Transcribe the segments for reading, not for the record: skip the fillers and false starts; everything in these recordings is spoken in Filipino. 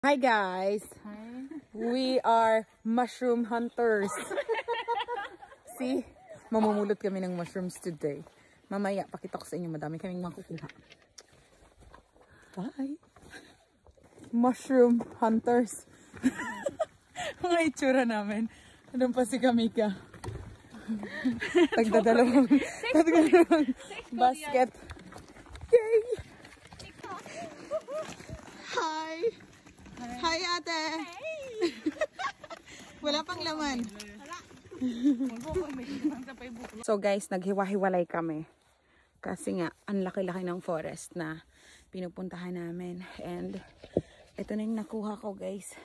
Hi guys! Hi. We are mushroom hunters. See? Mamumulot kami ng mushrooms today. Mamaya, pakita ko sa inyo. Madami kaming makukuha. Bye! Mushroom hunters. Mga itsura namin. Anong pa si Kamika? Tagdadalawang basket. Yay! Hi! Hi ate! Hey! Wala pang laman. So guys, naghiwa-hiwalay kami. Kasi nga, ang laki-laki ng forest na pinupuntahan namin. And ito na yung nakuha ko guys.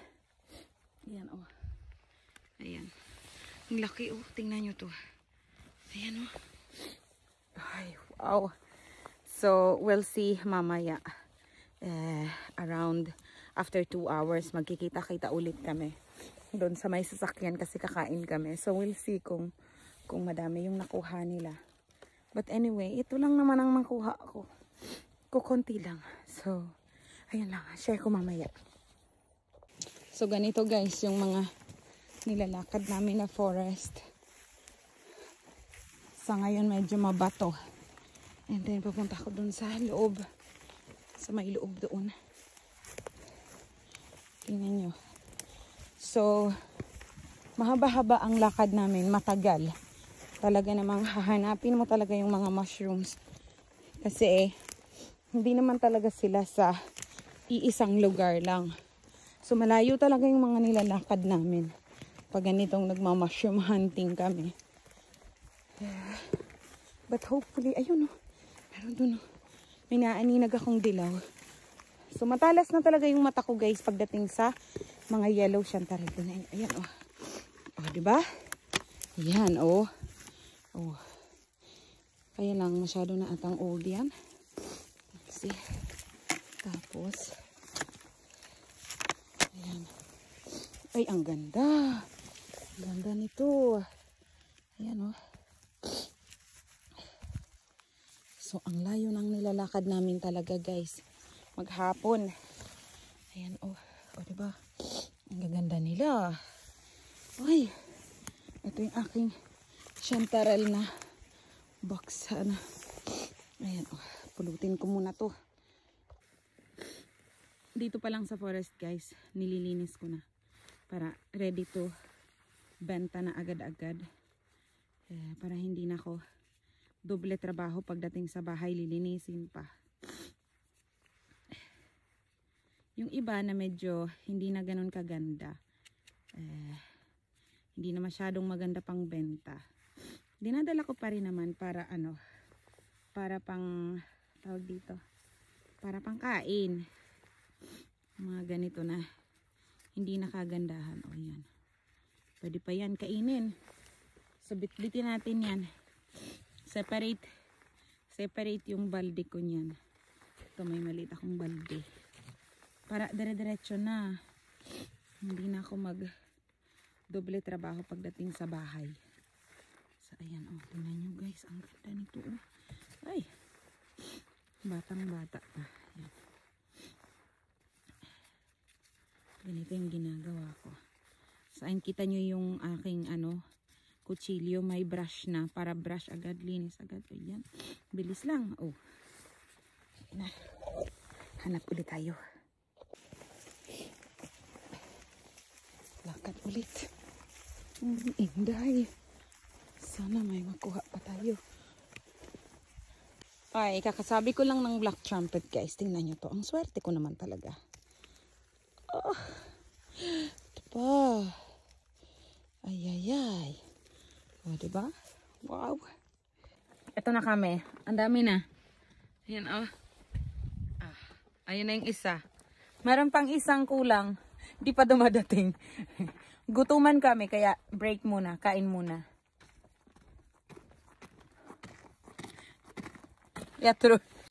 Ayan oh. Ayan. Ang laki oh. Tingnan nyo to. Ayan oh. Ay, wow. So, we'll see mamaya. Around after 2 hours, magkikita-kita ulit kami. Doon sa may sasakyan kasi kakain kami. So, we'll see kung madami yung nakuha nila. But anyway, ito lang naman ang makuha ko. Kukunti lang. So, ayun lang. Share ko mamaya. So, ganito guys, yung mga nilalakad namin na forest. Sa ngayon, medyo mabato. And then, pupunta ko dun sa loob. Sa may loob doon. Tingnan nyo. So, mahaba-haba ang lakad namin. Matagal. Talaga namang hahanapin mo talaga yung mga mushrooms. Kasi, hindi naman talaga sila sa iisang lugar lang. So, malayo talaga yung mga nilalakad namin. Pag ganitong nagma-mushroom hunting kami. But hopefully, ayun o. Meron dun o. May naaninag akong dilaw. So, matalas na talaga yung mata ko guys pagdating sa mga yellow chantaral. Ayan o. O, diba? Ayan o. O. Kaya lang masyado na atang old yan. Let's see. Tapos. Ayan. Ay, ang ganda. Ganda nito. Ayan o. So, ang layo ng nilalakad namin talaga guys. Maghapon. Ayan o. O, diba? Ang gaganda nila. Ay. Ito yung aking chantaral na box. Ano. Ayan o. Pulutin ko muna to. Dito pa lang sa forest guys. Nililinis ko na. Para ready to benta na agad-agad. Para hindi na ako doble trabaho pagdating sa bahay, lilinisin pa. Yung iba na medyo hindi na ganun kaganda. Hindi na masyadong maganda pang benta. Dinadala ko pa rin naman para ano, para pang tawag dito, para pang kain. Mga ganito na hindi nakagandahan. O yan. Pwede pa yan kainin. So bit-bitin natin yan. Separate yung balde ko niyan. Ito may maliit akong balde. Para dire-diretso na. Hindi na ako mag doble trabaho pagdating sa bahay. So ayan oh, tingnan nyo guys, ang ganda nito oh. Ay. Batang-bata pa. Ayan. Ganito yung ginagawa ko. Saan kita nyo yung aking ano, kutsilyo, may brush na. Para brush agad, linis agad. Ayan. Bilis lang. Oh. Na. Hanap ulit tayo. Lakad ulit. Inday. Sana may makuha pa tayo. Ay, kakasabi ko lang ng black trumpet guys. Tingnan nyo to. Ang swerte ko naman talaga. Oh. Ito pa. Ay, ay, ay. O, diba? Wow. Ito na kami. Ang dami na. Ayan, oh. Ayun na yung isa. Meron pang isang kulang. Di pa dumadating. Gutuman kami, kaya break muna. Kain muna. Yeah, true.